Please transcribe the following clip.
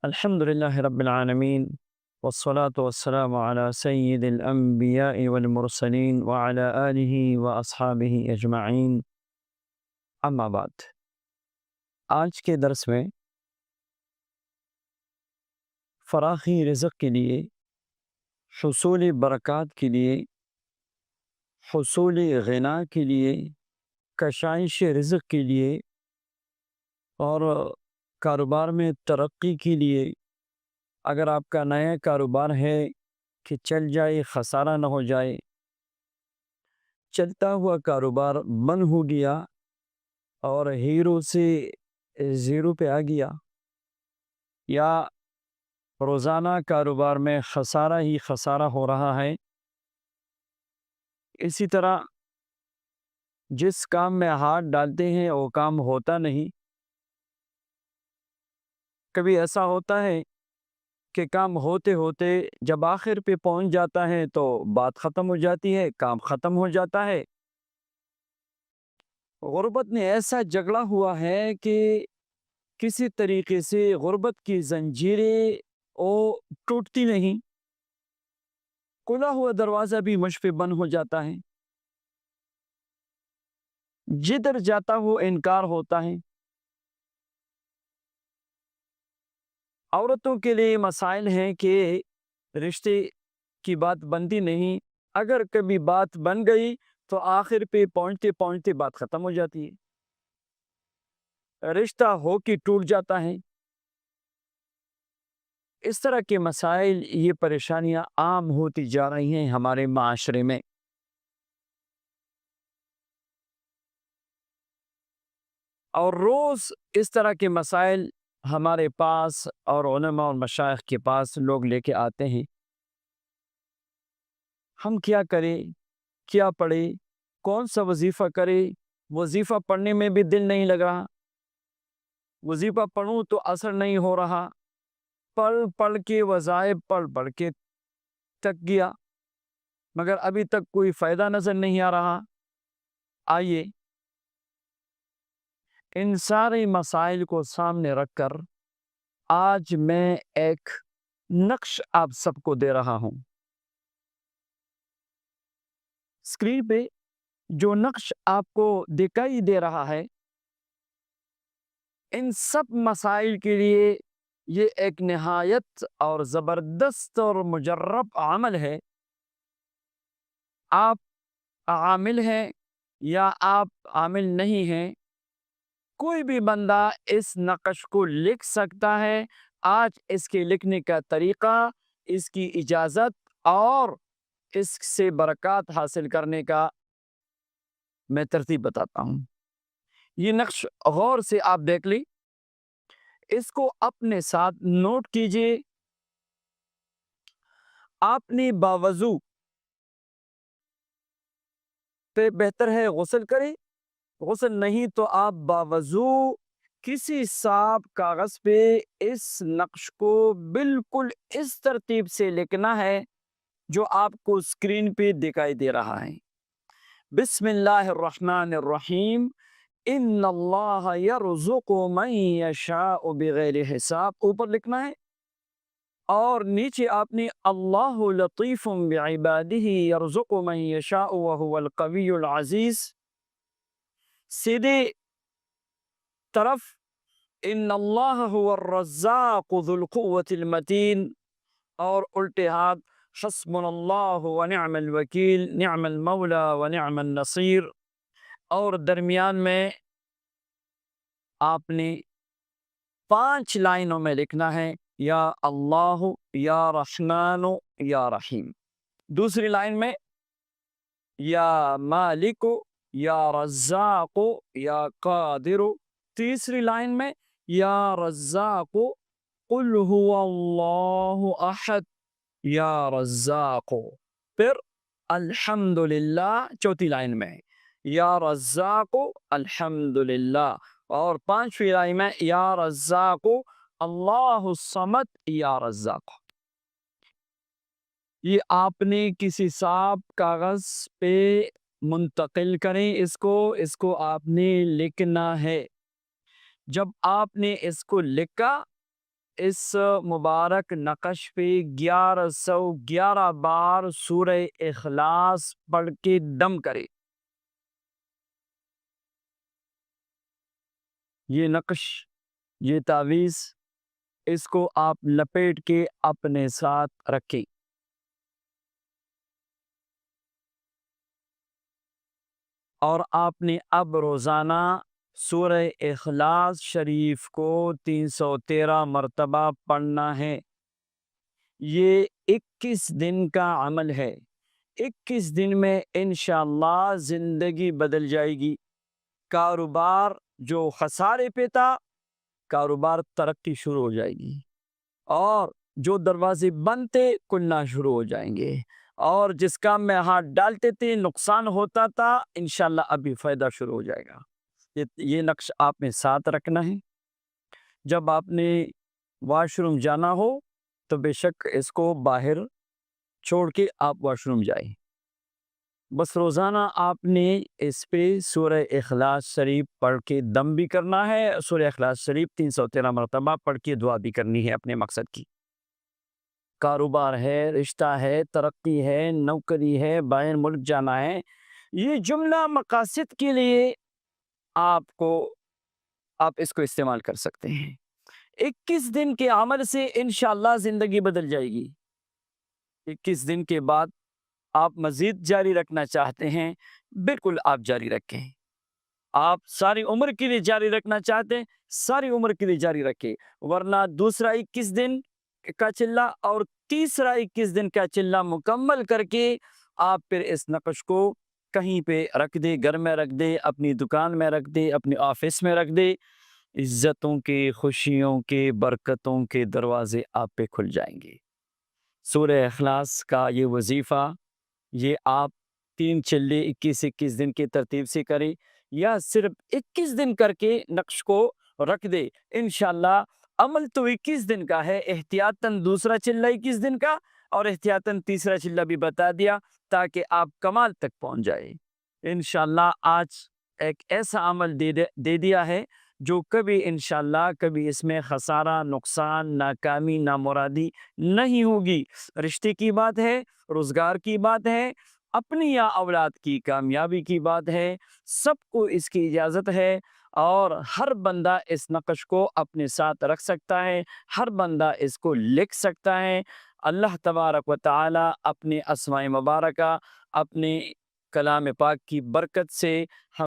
الحمد لله رب العالمين، والصلاة والسلام على سيد الأنبياء والمرسلين وعلى آله وأصحابه أجمعين. أما بعد، آج کے درس میں فراخی رزق کے لیے، حصول برکات کے لیے، حصول غنا کے لیے، کشائش رزق کے لیے اور کاروبار میں ترقی کے لیے، اگر آپ کا نیا کاروبار ہے کہ چل جائے، خسارہ نہ ہو جائے، چلتا ہوا کاروبار بند ہو گیا اور ہیرو سے زیرو پہ آ گیا، یا روزانہ کاروبار میں خسارہ ہی خسارہ ہو رہا ہے، اسی طرح جس کام میں ہاتھ ڈالتے ہیں وہ کام ہوتا نہیں. کبھی ایسا ہوتا ہے کہ کام ہوتے ہوتے جب آخر پہ پہنچ جاتا ہے تو بات ختم ہو جاتی ہے، کام ختم ہو جاتا ہے. غربت نے ایسا جگڑا ہوا ہے کہ کسی طریقے سے غربت کی زنجیریں وہ ٹوٹتی نہیں، کھلا ہوا دروازہ بھی مجھ پہ بند ہو جاتا ہے، جدھر جاتا وہ انکار ہوتا ہے. عورتوں کے لیے مسائل ہیں کہ رشتے کی بات بنتی نہیں، اگر کبھی بات بن گئی تو آخر پہ پہنچتے پہنچتے بات ختم ہو جاتی ہے، رشتہ ہو کے ٹوٹ جاتا ہے. اس طرح کے مسائل، یہ پریشانیاں عام ہوتی جا رہی ہیں ہمارے معاشرے میں. اور روز اس طرح کے مسائل ہمارے پاس اور علماء اور مشائخ کے پاس لوگ لے کے آتے ہیں. ہم کیا کریں، کیا پڑھے، کون سا وظیفہ کرے؟ وظیفہ پڑھنے میں بھی دل نہیں لگ رہا، وظیفہ پڑھوں تو اثر نہیں ہو رہا، پڑھ پڑھ کے وظائف پڑھ کے تک گیا، مگر ابھی تک کوئی فائدہ نظر نہیں آ رہا. آئیے ان سارے مسائل کو سامنے رکھ کر آج میں ایک نقش آپ سب کو دے رہا ہوں. اسکرین پہ جو نقش آپ کو دکھائی دے رہا ہے، ان سب مسائل کے لیے یہ ایک نہایت اور زبردست اور مجرب عمل ہے. آپ عامل ہیں یا آپ عامل نہیں ہیں، کوئی بھی بندہ اس نقش کو لکھ سکتا ہے. آج اس کے لکھنے کا طریقہ، اس کی اجازت اور اس سے برکات حاصل کرنے کا میں ترتیب بتاتا ہوں. یہ نقش غور سے آپ دیکھ لی، اس کو اپنے ساتھ نوٹ کیجئے. آپ نے باوضو پہ بہتر ہے غسل کرے، غسل نہیں تو آپ باوضو کسی صاف کاغذ پہ اس نقش کو بالکل اس ترتیب سے لکھنا ہے جو آپ کو اسکرین پہ دکھائی دے رہا ہے. بسم اللہ الرحمن الرحیم، ان اللہ یرزق من یشاء بغیر حساب اوپر لکھنا ہے، اور نیچے آپ نے اللہ لطیف بعبادہ یرزق من یشاء وہو القوی العزیز. سیدھے طرف ان اللہ هو الرزاق ذو القوة المتین، اور الٹے ہاتھ حسبنا اللہ ونعم الوکیل نعم المولا ونعم النصیر. اور درمیان میں آپ نے 5 لائنوں میں لکھنا ہے یا اللہ یا رحمان یا رحیم. دوسری لائن میں یا مالک یا رزاق یا قادر. تیسری لائن میں یا رزاق قل هو اللہ احد یا رزاق. پھر الحمدللہ چوتھی لائن میں یا رزاق الحمدللہ. اور 5ویں لائن میں یا رزاق اللہ الصمد یا رزاق. یہ آپ نے کسی صاف کاغذ پہ منتقل کریں، اس کو آپ نے لکھنا ہے. جب آپ نے اس کو لکھا، اس مبارک نقش پہ 1111 بار سورہ اخلاص پڑھ کے دم کرے۔ یہ نقش، یہ تعویذ، اس کو آپ لپیٹ کے اپنے ساتھ رکھیں، اور آپ نے اب روزانہ سورہ اخلاص شریف کو 313 مرتبہ پڑھنا ہے۔ یہ 21 دن کا عمل ہے۔ 21 دن میں انشاءاللہ زندگی بدل جائے گی۔ کاروبار جو خسارے پہ تھا، کاروبار ترقی شروع ہو جائے گی، اور جو دروازے بند تھے کھلنا شروع ہو جائیں گے، اور جس کام میں ہاتھ ڈالتے تھے نقصان ہوتا تھا، انشاءاللہ ابھی فائدہ شروع ہو جائے گا۔ یہ نقش آپ نے ساتھ رکھنا ہے۔ جب آپ نے واش روم جانا ہو تو بے شک اس کو باہر چھوڑ کے آپ واش روم جائیں۔ بس روزانہ آپ نے اس پہ سورہ اخلاص شریف پڑھ کے دم بھی کرنا ہے، سورہ اخلاص شریف 313 مرتبہ پڑھ کے دعا بھی کرنی ہے اپنے مقصد کی۔ کاروبار ہے، رشتہ ہے، ترقی ہے، نوکری ہے، باہر ملک جانا ہے، یہ جملہ مقاصد کے لیے آپ اس کو استعمال کر سکتے ہیں۔ 21 دن کے عمل سے انشاءاللہ زندگی بدل جائے گی۔ 21 دن کے بعد آپ مزید جاری رکھنا چاہتے ہیں، بالکل آپ جاری رکھیں۔ آپ ساری عمر کے لیے جاری رکھنا چاہتے ہیں، ساری عمر کے لیے جاری رکھیں، ورنہ دوسرا 21 دن کا چلہ اور تیسرا 21 دن کا چلہ مکمل کر کے آپ پھر اس نقش کو کہیں پہ رکھ دے، گھر میں رکھ دے، اپنی دکان میں رکھ دے، اپنے آفس میں رکھ دے، عزتوں کے، خوشیوں کے، برکتوں کے دروازے آپ پہ کھل جائیں گے۔ سورہ اخلاص کا یہ وظیفہ، یہ آپ 3 چلے 21 دن کی ترتیب سے کریں، یا صرف 21 دن کر کے نقش کو رکھ دے۔ انشاءاللہ عمل تو 21 دن کا ہے، احتیاطاً دوسرا چلہ 21 دن کا اور احتیاطاً تیسرا چلہ بھی بتا دیا تاکہ آپ کمال تک پہنچ جائے۔ انشاءاللہ آج ایک ایسا عمل دے دیا ہے جو کبھی انشاءاللہ کبھی اس میں خسارہ، نقصان، ناکامی، نامرادی نہیں ہوگی۔ رشتے کی بات ہے، روزگار کی بات ہے، اپنی یا اولاد کی کامیابی کی بات ہے، سب کو اس کی اجازت ہے، اور ہر بندہ اس نقش کو اپنے ساتھ رکھ سکتا ہے، ہر بندہ اس کو لکھ سکتا ہے۔ اللہ تبارک و تعالی اپنے اسماء مبارکہ، اپنے کلام پاک کی برکت سے